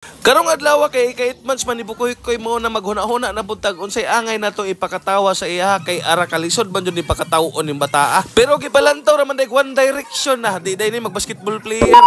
Karong adlaw kay ika-8 months man ni Bukoy koy mo na maghuna-huna na buntag unsay angay nato ipakatawa sa iya kay ara kalisod man jud ni pakatawon ning bataa. Pero gibalantaw ra man day one direction na di day ni mag-basketball player.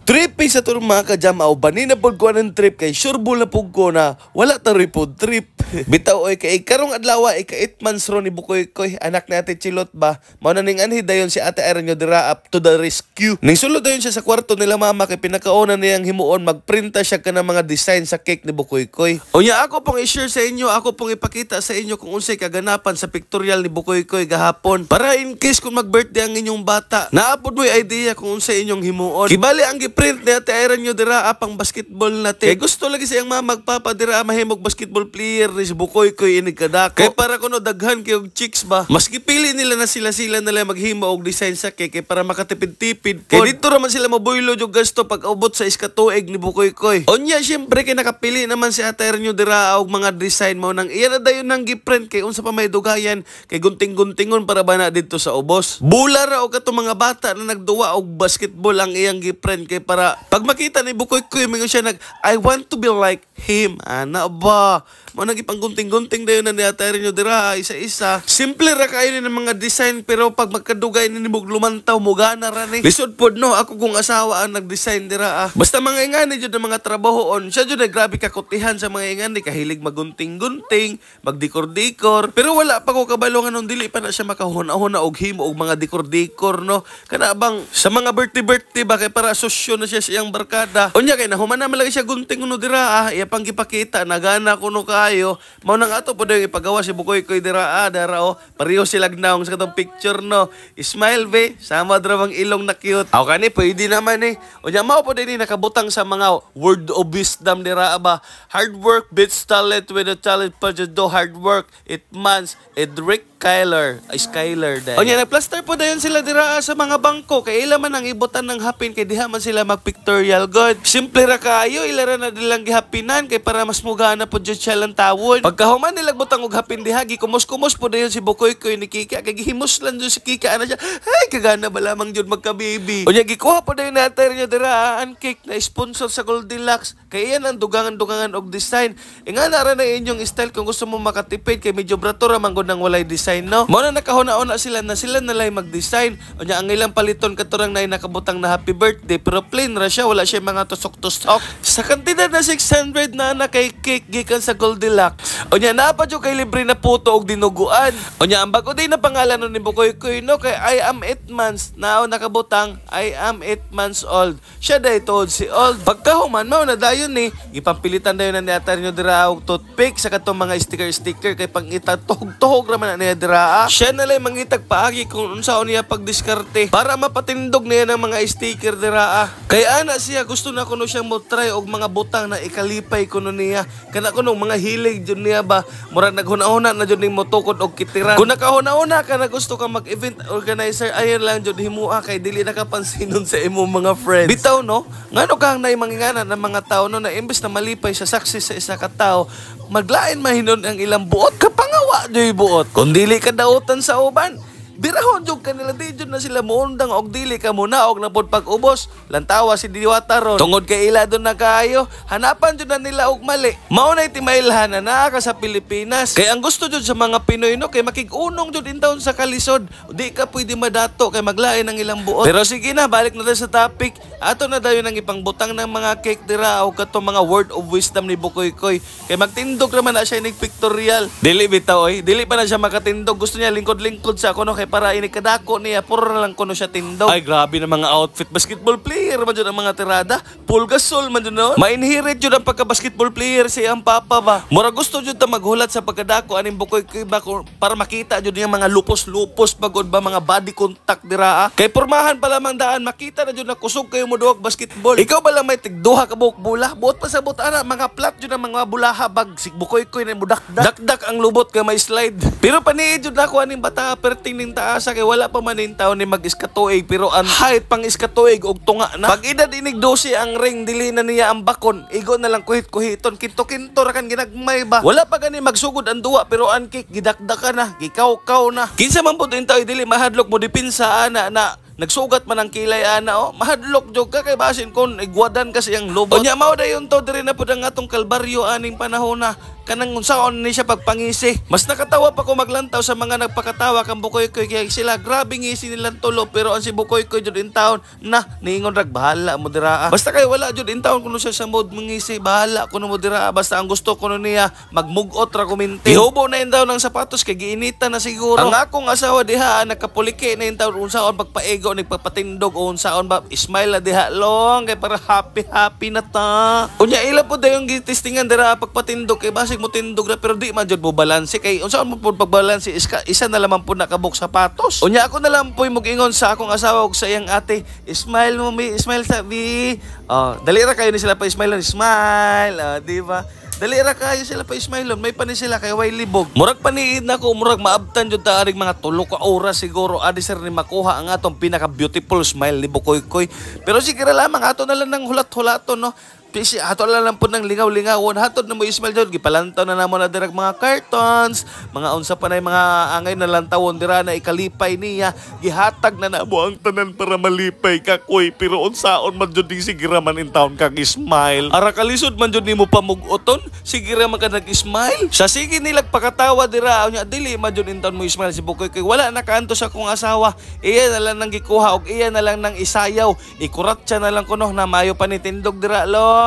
Trip sa turma ka jam aw banina pod ko ng trip kay sureball na pug ko na wala ta pod trip. Bitaw oy kay karong adlaw ika-8 months ro ni Bukoy koy anak ni Ate Chilot ba. Mao na ning anhi dayon si Ate Aranyo dira up to the rescue. Ning sulod dayon siya sa kwarto nila mama kay pinakauna niyang himuon magprinta siya kana mga design sa cake ni Bukoy koy. Unya ako pong i-share sa inyo, ako pong ipakita sa inyo kung unsay kaganapan sa pictorial ni Bukoy koy gahapon para in case kung mag-birthday ang inyong bata. Naapod mo'y idea kung unsay inyong himuon. Kibali ang print ni Ate Aranyo dira apang basketball natin. Kay gusto lagi siyang mama magpapa dira mahimog basketball player ni si Bukoy koy inig kadako. Kay para kuno daghan kay og chicks ba. Mas gipili nila na sila nila maghimo og design sa cake kay para makatipid-tipid. Kay dito raman sila maboylo og gasto pag ubot sa iskatuig ni Bukoy koy. Onya syempre kay nakapili naman si Ate Aranyo dira og mga design mo nang iya na dayon nang giprint kay unsa pa may dugayan kay gunting-guntingon para ba na dito sa ubos. Bula ra og katong mga bata na nagduwa og basketball ang iyang giprint kay para pag makita ni Bukoy koy mingon siya I want to be like him. Ana ba? Mo nagipanggunting-gunting dayon na ni Ate Aranyo dira isa-isa. Simple ra kayo ng mga design pero pag magkadugay ni mog lumantaw mo gana ra ni. Lisod pod no ako kung asawa ang nag-design dira Basta mga ingani jud ng mga trabahoon. Siya jud grabe kakutihan sa mga ingani kahilig magunting-gunting, magdikor-dikor. Pero wala pa ko kabalo nga nung dili pa na siya makahuna-huna og himo og mga dikor-dikor no. Kana bang sa mga birthday ba kay para sosyo na siya sa iyang barkada. Unya kay nahuman na malagi siya gunting no dira iya pang gipakita nagana kuno kayo. Mao nang ato pod yung ipagawa si Bukoy koy dira dara pareho sila gnaong sa katong picture no. Smile be sama dra bang ilong na cute. Aw kani pwede naman Unya mao pod ni nakabutang sa mga word of wisdom dira ba. Hard work beats talent with a talent but you do hard work it man's Edric Skyler din. Onya nagplaster po dayon sila dira sa mga bangko kay ila man ang ibutan ng hapin kay diha man sila magpictorial god. Simple ra kayo ila ra na dilang gihapinan kay para mas mugana po jud siya lang tawon. Pagkahuman nila butang og hapin diha gikumos-kumos po dayon si Bukoy koy ni Kika kay gihimos lang jud si Kika ana siya. Ay kagana ba lamang jud magka-baby. Onya gikuha po dayon natin niya dira ang cake na sponsor sa Goldilocks kay iyan ang dugangan-dugangan og design. Ingana ra na inyong style kung gusto mo makatipid kay medyo brato ra man gud nang walay design no. Mao na nakahuna-una sila na lay mag-design. Unya ang ilang paliton katurang nay nakabutang na happy birthday pero plain ra siya wala siya mga tusok-tusok. Sa kantidad na 600 na kay cake gikan sa Goldilocks. Unya napa jud kay libre na puto og dinuguan. Unya ang bago din na pangalan ni Bukoy koy no kay I am 8 months now nakabutang I am 8 months old. Siya day told si old. Pagkahuman mao na dayon ni gipampilitan dayon ni Ate Aranyo dira og toothpick sa katong mga sticker kay pang itatog-tuhog ra man na dira siya na lang mangitag paagi kung unsaon niya pagdiskarte para mapatindog niya ng mga sticker dira kaya ana siya gusto na kuno siyang mo try og mga butang na ikalipay kuno niya kana kuno mga hilig jud niya ba murag naghuna-huna na jud ning motukod og kitiran kung nakahuna-huna ka na gusto ka mag-event organizer ayon lang jud himua kay dili nakapansinon sa imo mga friends bitaw no ngano kang nay mangingana ng mga tao no na imbes na malipay sa success sa isa ka tao maglain mahinon ang ilang buot kapangawa joy buot kung dili ka dautan sa uban birahon jud kanila di jud na sila muundang og dili ka muna og napod pag-ubos lantawa si Diwata ron tungod kay ila don na kaayo hanapan jud na nila og mali mao na timailhan na ka sa Pilipinas kay ang gusto jud sa mga Pinoy no kay makig-unong jud intawon sa kalisod di ka pwede madato kay maglain ang ilang buot pero sige na balik na sa topic ato na dayon ang ipangbutang ng mga cake dira og katong mga word of wisdom ni Bukoy koy kay magtindog naman na siya ning pictorial dili bitaw dili pa na siya makatindog gusto niya lingkod-lingkod sa kuno kay para inikadako niya puro na lang kuno siya tindog ay grabe na mga outfit basketball player man jud ang mga tirada full gasol man jud no ma-inherit jud ang pagka-basketball player sa iyang papa ba mura gusto jud ta maghulat sa pagkadako aning Bukoy koy ba para makita jud niya mga lupos-lupos pagod ba mga body contact dira kay pormahan pa lamang daan makita na jud na kusog kayo mo duwag basketball ikaw ba lang may tigduha ka buhok bula buot pa sa butana mga flat jud ang mga bulaha bag si Bukoy koy na dakdak ang lubot kay may slide pero paniid jud nako aning bata perting ning taasa kay wala pa man ning taon ni mag-iskatuig pero ang height pang iskatuig og tunga na pag edad inig 12 ang ring dili na niya ang bakon igo na lang kuhit-kuhiton kinto-kinto ra kan ginagmay ba wala pa gani magsugod ang duwa pero ang kick gidakdakan na gikaw-kaw na kinsa man pud intaw dili mahadlok mo dipinsa ana na nagsugat man ang kilay ana oh. Mahadlok jog ka kay basin kon igwadan kasi ang lubot. Unya mao dayon to diri na pud ang atong kalbaryo aning panahon na kanang unsaon ni siya pagpangisi. Mas nakatawa pa ko maglantaw sa mga nagpakatawa kang Bukoy-koy kay sila grabe ngisi nilang tulo pero ang si Bukoy-koy jud in town na niingon rag bahala mo dira. Basta kay wala jud in town kuno siya sa mood mangisi bahala kuno mo dira basta ang gusto kuno niya magmugot ra kuminti. Gihubo na in daw ng sapatos kay giinita na siguro. Ang akong asawa diha nakapuliki na in town unsaon pagpaego nagpapatindog o unsaon ba smile na diha long kay para happy na ta. Unya ila po dayon gitistingan dira pagpatindog kay basig mo tindog na pero di man jud mo balanse kay unsaon mo pud pagbalanse isa na lamang pud nakabuk sapatos. Unya ako na lang po mogingon sa akong asawa ug sa iyang ate, smile mo mi, smile sabi. Oh, dali ra kayo ni sila pa smile, smile. Oh, di ba? Dali ra kayo sila pa smile, may pa ni sila kay way libog. Murag paniid na ko, murag maabtan jud ta aring mga 3 ka oras siguro adi sir ni makuha ang atong pinaka beautiful smile ni Bukoy-koy. Pero sige ra lamang ato na lang ng hulat-hulaton no. Pisi ato lang po ng lingaw-lingawon hatod na mo ismail jud gipalantaw na namo na dirag mga cartons mga unsa pa nay mga angay na lantawon dira na ikalipay niya gihatag na namo ang tanan para malipay ka koy pero unsaon man jud sigira man in town kag smile ara kalisod man jud nimo pamugoton sigira man ka nag-smile sa sige nilag pakatawa dira unya dili man jud in town mo smile si Bukoy kay wala na kaanto sa kong asawa iya na lang nang gikuha og iya na lang nang isayaw ikurat siya na lang kuno na mayo pa ni tindog dira lo.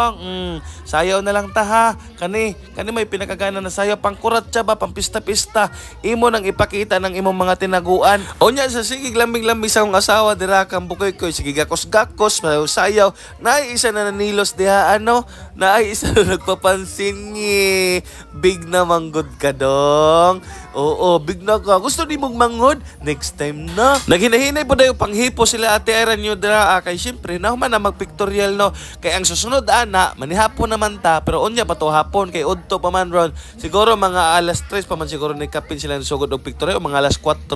Sayaw na lang ta ha. Kani may pinakagana na sayaw pangkurat siya ba pampista-pista. Imo nang ipakita ng imong mga tinaguan. Onya sa sige lambing-lambing sa akong asawa dira kang Bukoy-koy sige gakos-gakos sayaw. Naay isa na nanilos diha ano. Naay isa na nagpapansin ni. Big na manggod ka dong. Oo, big na ka. Gusto di mong manghod? Next time na. Naghinahinay po dayo panghipo sila ate Aaron nyo dira. Kay syempre, nahuman na magpictorial no. Kay ang susunod ana, manihapon naman ta. Pero unya pa to hapon. Kay udto pa man ron. Siguro mga alas 3 pa man siguro nagkapin sila sugod og pictorial. Mga alas 4.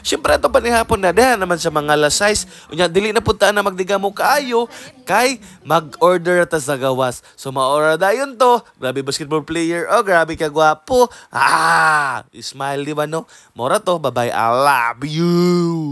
Syempre ito panihapon na. Deha naman sa mga alas 6. Unya, dili na punta na magdigamo kaayo. Kay mag-order ta sa gawas. So ma-order dayon to. Grabe basketball player. Oh, grabe ka gwapo. Smile, di ba no? Mora to, bye-bye, I love you!